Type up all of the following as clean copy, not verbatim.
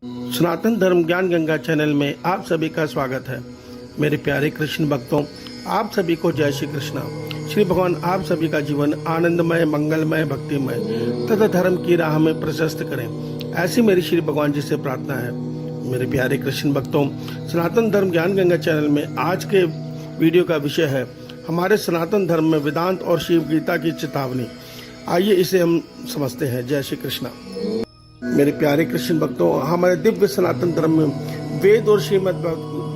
सनातन धर्म ज्ञान गंगा चैनल में आप सभी का स्वागत है। मेरे प्यारे कृष्ण भक्तों, आप सभी को जय श्री कृष्णा। श्री भगवान आप सभी का जीवन आनंदमय, मंगलमय, भक्तिमय तथा धर्म की राह में प्रशस्त करें, ऐसी मेरी श्री भगवान जी से प्रार्थना है। मेरे प्यारे कृष्ण भक्तों, सनातन धर्म ज्ञान गंगा चैनल में आज के वीडियो का विषय है हमारे सनातन धर्म में वेदांत और शिव गीता की चेतावनी। आइए इसे हम समझते हैं। जय श्री कृष्णा। मेरे प्यारे कृष्ण भक्तों, हमारे दिव्य सनातन धर्म में वेद और श्रीमद्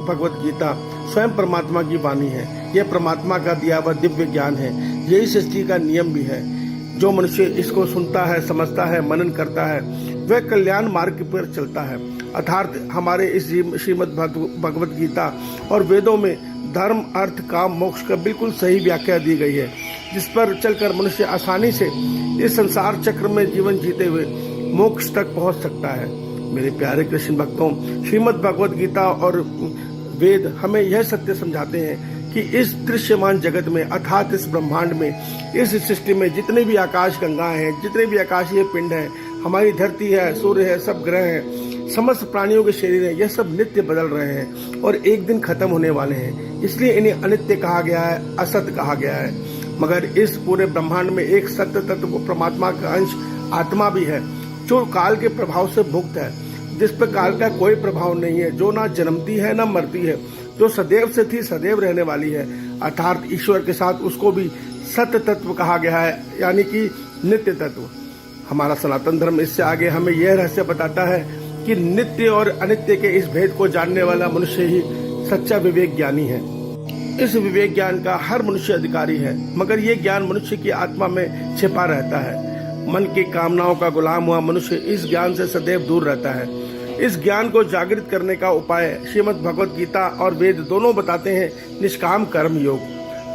भगवत गीता स्वयं परमात्मा की वाणी है। यह परमात्मा का दिया हुआ दिव्य ज्ञान है। यही सृष्टि का नियम भी है। जो मनुष्य इसको सुनता है, समझता है, मनन करता है, वह कल्याण मार्ग पर चलता है। अर्थात हमारे इस श्रीमद् भगवत गीता और वेदों में धर्म, अर्थ, काम, मोक्ष का बिल्कुल सही व्याख्या दी गई है, जिस पर चलकर मनुष्य आसानी से इस संसार चक्र में जीवन जीते हुए मोक्ष तक पहुंच सकता है। मेरे प्यारे कृष्ण भक्तों, श्रीमद् भगवत गीता और वेद हमें यह सत्य समझाते हैं कि इस दृश्यमान जगत में, अर्थात इस ब्रह्मांड में, इस सृष्टि में जितने भी आकाश गंगाएं हैं, जितने भी आकाशीय पिंड हैं, हमारी धरती है, सूर्य है, सब ग्रह हैं, समस्त प्राणियों के शरीर हैं, यह सब नित्य बदल रहे हैं और एक दिन खत्म होने वाले हैं। इसलिए इन्हें अनित्य कहा गया है, असत कहा गया है। मगर इस पूरे ब्रह्मांड में एक सत्य तत्व परमात्मा का अंश आत्मा भी है, जो काल के प्रभाव से मुक्त है, जिस पर काल का कोई प्रभाव नहीं है, जो ना जन्मती है ना मरती है, जो सदैव से थी सदैव रहने वाली है। अर्थात ईश्वर के साथ उसको भी सत्य तत्व कहा गया है, यानी कि नित्य तत्व। हमारा सनातन धर्म इससे आगे हमें यह रहस्य बताता है कि नित्य और अनित्य के इस भेद को जानने वाला मनुष्य ही सच्चा विवेक ज्ञानी है। इस विवेक ज्ञान का हर मनुष्य अधिकारी है, मगर ये ज्ञान मनुष्य की आत्मा में छिपा रहता है। मन की कामनाओं का गुलाम हुआ मनुष्य इस ज्ञान से सदैव दूर रहता है। इस ज्ञान को जागृत करने का उपाय श्रीमद् भगवत गीता और वेद दोनों बताते हैं निष्काम कर्म योग।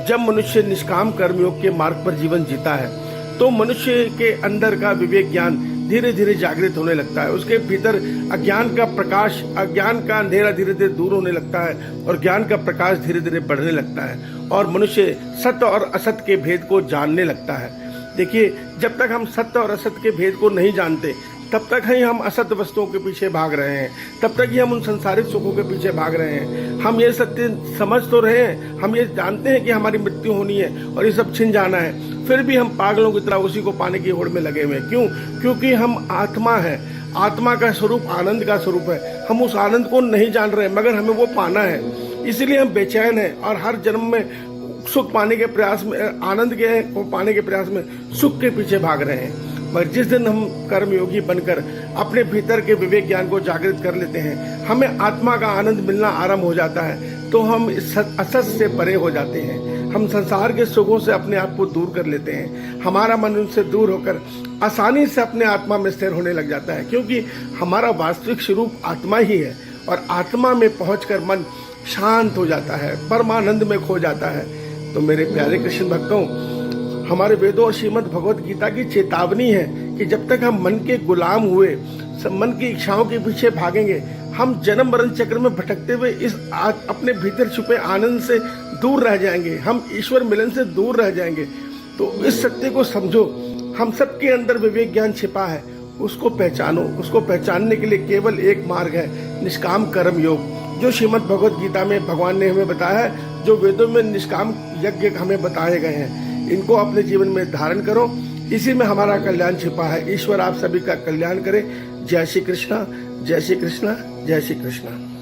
जब मनुष्य निष्काम कर्म योग के मार्ग पर जीवन जीता है, तो मनुष्य के अंदर का विवेक ज्ञान धीरे धीरे जागृत होने लगता है। उसके भीतर अज्ञान का प्रकाश, अज्ञान का अंधेरा धीरे धीरे दूर होने लगता है और ज्ञान का प्रकाश धीरे धीरे बढ़ने लगता है और मनुष्य सत्य और असत्य के भेद को जानने लगता है। देखिए, जब तक हम सत्य और असत्य के भेद को नहीं जानते, तब तक ही हम असत्य वस्तुओं के पीछे भाग रहे हैं, तब तक ही हम उन संसारिक सुखों के पीछे भाग रहे हैं। हम ये सत्य समझ तो रहे हैं, हम ये जानते हैं कि हमारी मृत्यु होनी है और ये सब छिन जाना है, फिर भी हम पागलों की तरह उसी को पाने की होड़ में लगे हुए हैं। क्यों? क्योंकि हम आत्मा है। आत्मा का स्वरूप आनंद का स्वरूप है। हम उस आनंद को नहीं जान रहे, मगर हमें वो पाना है। इसलिए हम बेचैन हैं और हर जन्म में सुख पाने के प्रयास में, आनंद के को पाने के प्रयास में सुख के पीछे भाग रहे हैं। मगर जिस दिन हम कर्मयोगी बनकर अपने भीतर के विवेक ज्ञान को जागृत कर लेते हैं, हमें आत्मा का आनंद मिलना आरंभ हो जाता है, तो हम असत से परे हो जाते हैं। हम संसार के सुखों से अपने आप को दूर कर लेते हैं। हमारा मन उनसे दूर होकर आसानी से अपने आत्मा में स्थिर होने लग जाता है, क्योंकि हमारा वास्तविक स्वरूप आत्मा ही है और आत्मा में पहुंचकर मन शांत हो जाता है, परमानंद में खो जाता है। तो मेरे प्यारे कृष्ण भक्तों, हमारे वेदों और श्रीमद् भगवत गीता की चेतावनी है कि जब तक हम मन के गुलाम हुए, मन की इच्छाओं के पीछे भागेंगे, हम जन्म मरण चक्र में भटकते हुए इस अपने भीतर छुपे आनंद से दूर रह जाएंगे, हम ईश्वर मिलन से दूर रह जाएंगे। तो इस सत्य को समझो, हम सबके अंदर विवेक ज्ञान छिपा है, उसको पहचानो। उसको पहचानने के लिए केवल एक मार्ग है, निष्काम कर्म योग, जो श्रीमद् भगवत गीता में भगवान ने हमें बताया है, जो वेदों में निष्काम यज्ञ हमें बताए गए हैं। इनको अपने जीवन में धारण करो, इसी में हमारा कल्याण छिपा है। ईश्वर आप सभी का कल्याण करे। जय श्री कृष्णा, जय श्री कृष्णा, जय श्री कृष्णा।